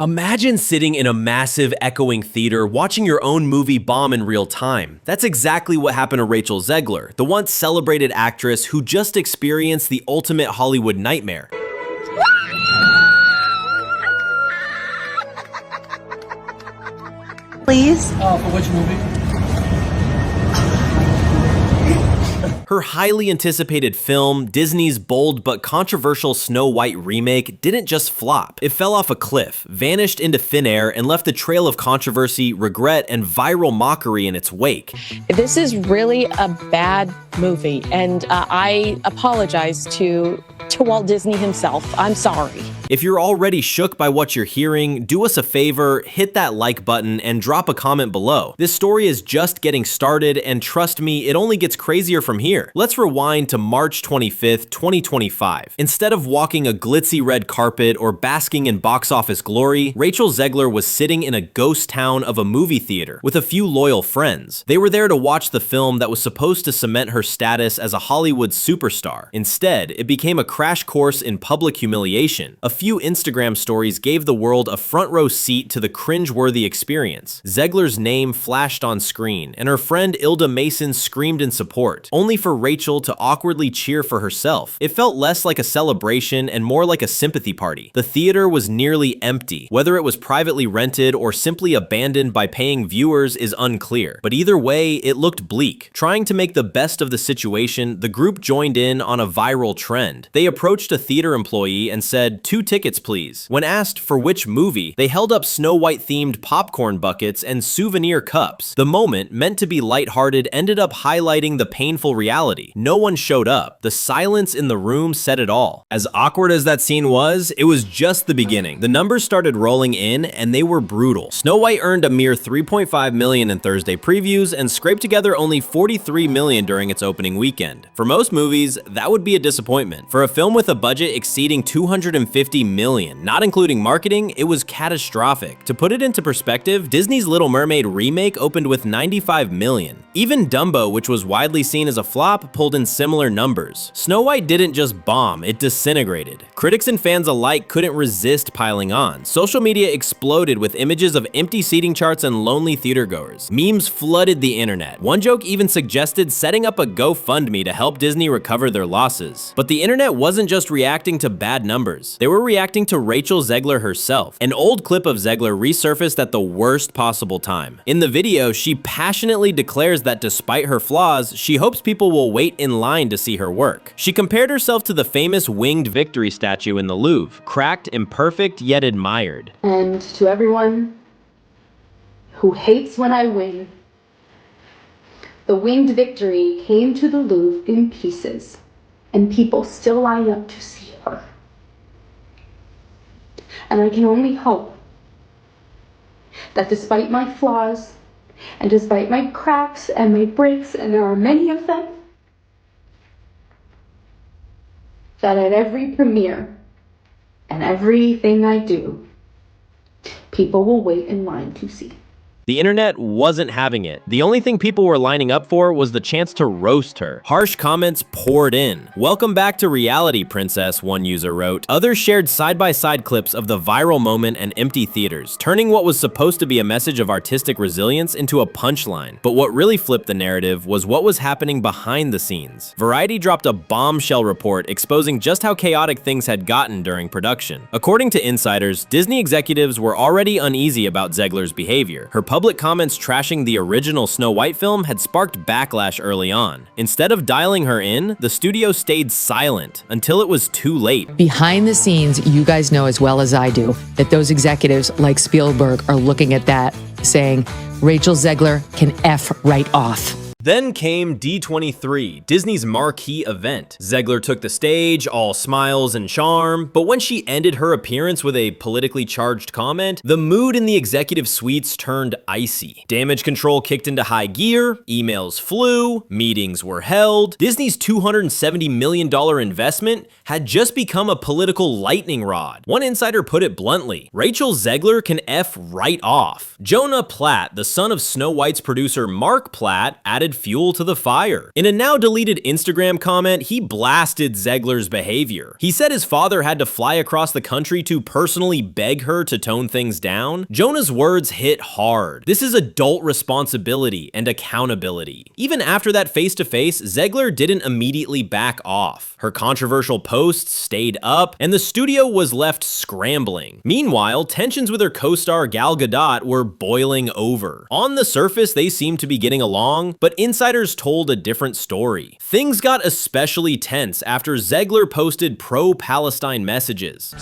Imagine sitting in a massive echoing theater watching your own movie bomb in real time. That's exactly what happened to Rachel Zegler, the once celebrated actress who just experienced the ultimate Hollywood nightmare. Please? For which movie? Her highly anticipated film, Disney's bold but controversial Snow White remake, didn't just flop. It fell off a cliff, vanished into thin air, and left a trail of controversy, regret, and viral mockery in its wake. This is really a bad movie, and I apologize to Walt Disney himself. I'm sorry. If you're already shook by what you're hearing, do us a favor, hit that like button, and drop a comment below. This story is just getting started, and trust me, it only gets crazier from here. Let's rewind to March 25th, 2025. Instead of walking a glitzy red carpet or basking in box office glory, Rachel Zegler was sitting in a ghost town of a movie theater with a few loyal friends. They were there to watch the film that was supposed to cement her status as a Hollywood superstar. Instead, it became a crash course in public humiliation. A few Instagram stories gave the world a front row seat to the cringe-worthy experience. Zegler's name flashed on screen, and her friend Ilda Mason screamed in support, only for Rachel to awkwardly cheer for herself. It felt less like a celebration and more like a sympathy party. The theater was nearly empty. Whether it was privately rented or simply abandoned by paying viewers is unclear, but either way, it looked bleak. Trying to make the best of the situation, the group joined in on a viral trend. They approached a theater employee and said, "2 tickets, please." When asked for which movie, they held up Snow White-themed popcorn buckets and souvenir cups. The moment, meant to be lighthearted, ended up highlighting the painful reality. No one showed up. The silence in the room said it all. As awkward as that scene was, it was just the beginning. The numbers started rolling in, and they were brutal. Snow White earned a mere $3.5 million in Thursday previews and scraped together only $43 million during its opening weekend. For most movies, that would be a disappointment. For a film with a budget exceeding $250 million, not including marketing, it was catastrophic. To put it into perspective, Disney's Little Mermaid remake opened with $95 million. Even Dumbo, which was widely seen as a flop, pulled in similar numbers. Snow White didn't just bomb, it disintegrated. Critics and fans alike couldn't resist piling on. Social media exploded with images of empty seating charts and lonely theatergoers. Memes flooded the internet. One joke even suggested setting up a GoFundMe to help Disney recover their losses. But the internet wasn't just reacting to bad numbers. They were reacting to Rachel Zegler herself. An old clip of Zgler resurfaced at the worst possible time. In the video, she passionately declares that despite her flaws, she hopes people will wait in line to see her work. She compared herself to the famous winged victory statue in the Louvre, cracked, imperfect, yet admired. And to everyone who hates when I win, the winged victory came to the Louvre in pieces, and people still line up to see her. And I can only hope that despite my flaws, and despite my cracks and my breaks, and there are many of them, that at every premiere and everything I do, people will wait in line to see. The internet wasn't having it. The only thing people were lining up for was the chance to roast her. Harsh comments poured in. "Welcome back to reality, princess," one user wrote. Others shared side-by-side clips of the viral moment and empty theaters, turning what was supposed to be a message of artistic resilience into a punchline. But what really flipped the narrative was what was happening behind the scenes. Variety dropped a bombshell report exposing just how chaotic things had gotten during production. According to insiders, Disney executives were already uneasy about Zegler's behavior. Her public comments trashing the original Snow White film had sparked backlash early on. Instead of dialing her in, the studio stayed silent until it was too late. Behind the scenes, you guys know as well as I do that those executives like Spielberg are looking at that saying, Rachel Zegler can F right off. Then came D23, Disney's marquee event. Zgler took the stage, all smiles and charm, but when she ended her appearance with a politically charged comment, the mood in the executive suites turned icy. Damage control kicked into high gear, emails flew, meetings were held. Disney's $270 million investment had just become a political lightning rod. One insider put it bluntly, Rachel Zegler can F right off. Jonah Platt, the son of Snow White's producer Mark Platt, added added fuel to the fire. In a now deleted Instagram comment, he blasted Zgler's behavior. He said his father had to fly across the country to personally beg her to tone things down. Jonah's words hit hard. This is adult responsibility and accountability. Even after that face-to-face, Zgler didn't immediately back off. Her controversial posts stayed up, and the studio was left scrambling. Meanwhile, tensions with her co-star Gal Gadot were boiling over. On the surface, they seemed to be getting along, but insiders told a different story. Things got especially tense after Zgler posted pro-Palestine messages.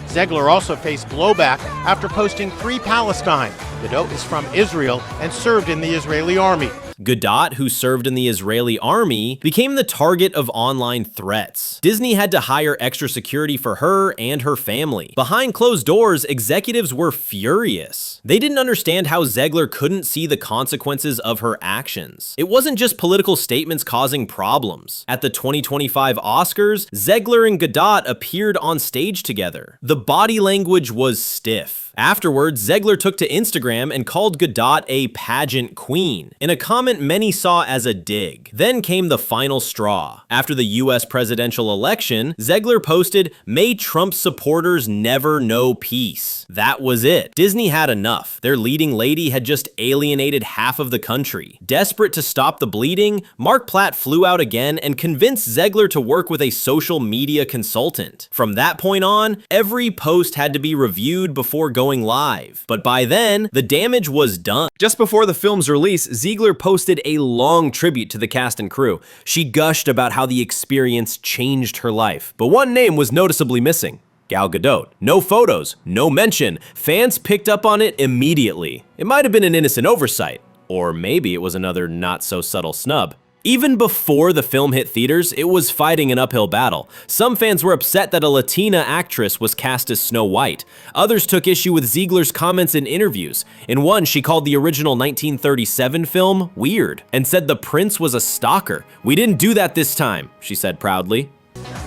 Zgler also faced blowback after posting Free Palestine. Gadot is from Israel and served in the Israeli army. Gadot, who served in the Israeli army, became the target of online threats. Disney had to hire extra security for her and her family. Behind closed doors, executives were furious. They didn't understand how Zgler couldn't see the consequences of her actions. It wasn't just political statements causing problems. At the 2025 Oscars, Zgler and Gadot appeared on stage together. The body language was stiff. Afterwards, Zgler took to Instagram and called Gadot a pageant queen, in a comment many saw as a dig. Then came the final straw. After the US presidential election, Zgler posted, "May Trump supporters never know peace." That was it. Disney had enough. Their leading lady had just alienated half of the country. Desperate to stop the bleeding, Mark Platt flew out again and convinced Zgler to work with a social media consultant. From that point on, every post had to be reviewed before going live. But by then, the damage was done. Just before the film's release, Zgler posted a long tribute to the cast and crew. She gushed about how the experience changed her life. But one name was noticeably missing: Gal Gadot. No photos, no mention. Fans picked up on it immediately. It might have been an innocent oversight, or maybe it was another not-so-subtle snub. Even before the film hit theaters, it was fighting an uphill battle. Some fans were upset that a Latina actress was cast as Snow White. Others took issue with Zgler's comments in interviews. In one, she called the original 1937 film weird and said the prince was a stalker. "We didn't do that this time," she said proudly.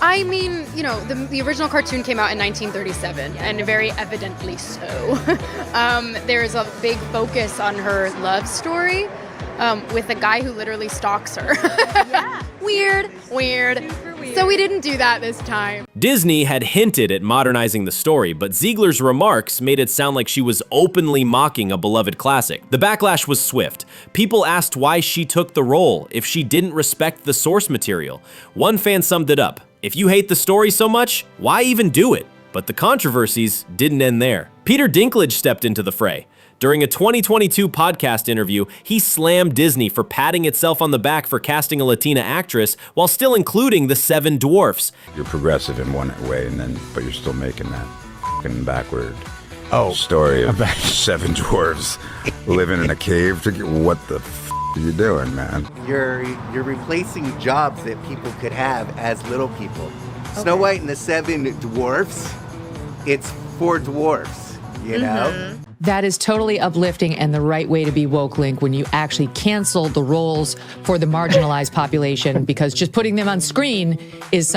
I mean, you know, the original cartoon came out in 1937, and very evidently so. There's a big focus on her love story. With a guy who literally stalks her. Yeah. Weird. So we didn't do that this time. Disney had hinted at modernizing the story, but Zgler's remarks made it sound like she was openly mocking a beloved classic. The backlash was swift. People asked why she took the role if she didn't respect the source material. One fan summed it up: "If you hate the story so much, why even do it?" But the controversies didn't end there. Peter Dinklage stepped into the fray. During a 2022 podcast interview, he slammed Disney for patting itself on the back for casting a Latina actress while still including the 7 dwarfs. You're progressive in one way, but you're still making that fucking backward story of 7 dwarfs living in a cave. What the are you doing, man? You're replacing jobs that people could have as little people. Okay. Snow White and the 7 dwarfs, it's 4 dwarfs, you know? That is totally uplifting and the right way to be woke, Link, when you actually cancel the roles for the marginalized population, because just putting them on screen is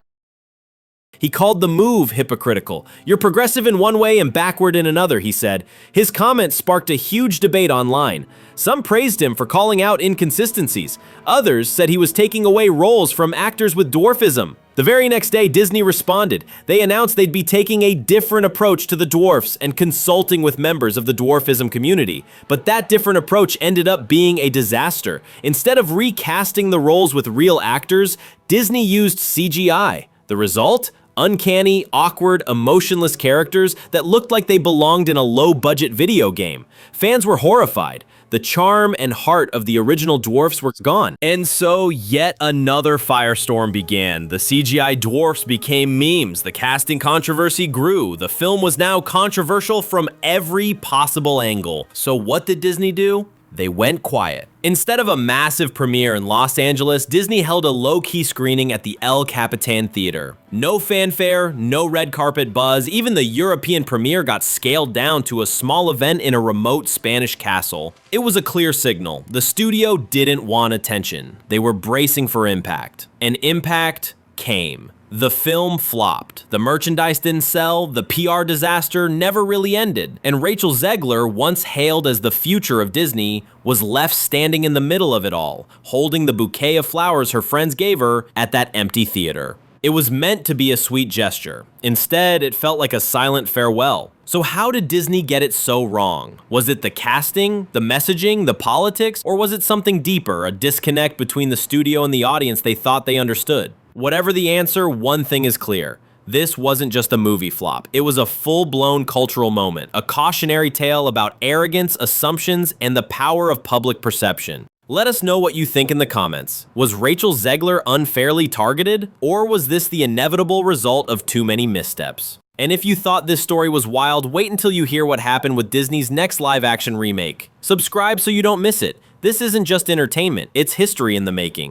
He called the move hypocritical. "You're progressive in one way and backward in another," he said. His comment sparked a huge debate online. Some praised him for calling out inconsistencies. Others said he was taking away roles from actors with dwarfism. The very next day, Disney responded. They announced they'd be taking a different approach to the dwarfs and consulting with members of the dwarfism community. But that different approach ended up being a disaster. Instead of recasting the roles with real actors, Disney used CGI. The result? Uncanny, awkward, emotionless characters that looked like they belonged in a low-budget video game. Fans were horrified. The charm and heart of the original dwarfs were gone. And so yet another firestorm began. The CGI dwarfs became memes. The casting controversy grew. The film was now controversial from every possible angle. So what did Disney do? They went quiet. Instead of a massive premiere in Los Angeles, Disney held a low-key screening at the El Capitan Theater. No fanfare, no red carpet buzz, even the European premiere got scaled down to a small event in a remote Spanish castle. It was a clear signal. The studio didn't want attention. They were bracing for impact. And impact came. The film flopped. The merchandise didn't sell, the PR disaster never really ended, and Rachel Zegler, once hailed as the future of Disney, was left standing in the middle of it all, holding the bouquet of flowers her friends gave her at that empty theater. It was meant to be a sweet gesture. Instead, it felt like a silent farewell. So how did Disney get it so wrong? Was it the casting, the messaging, the politics, or was it something deeper, a disconnect between the studio and the audience they thought they understood? Whatever the answer, one thing is clear. This wasn't just a movie flop. It was a full-blown cultural moment, a cautionary tale about arrogance, assumptions, and the power of public perception. Let us know what you think in the comments. Was Rachel Zegler unfairly targeted, or was this the inevitable result of too many missteps? And if you thought this story was wild, wait until you hear what happened with Disney's next live-action remake. Subscribe so you don't miss it. This isn't just entertainment, it's history in the making.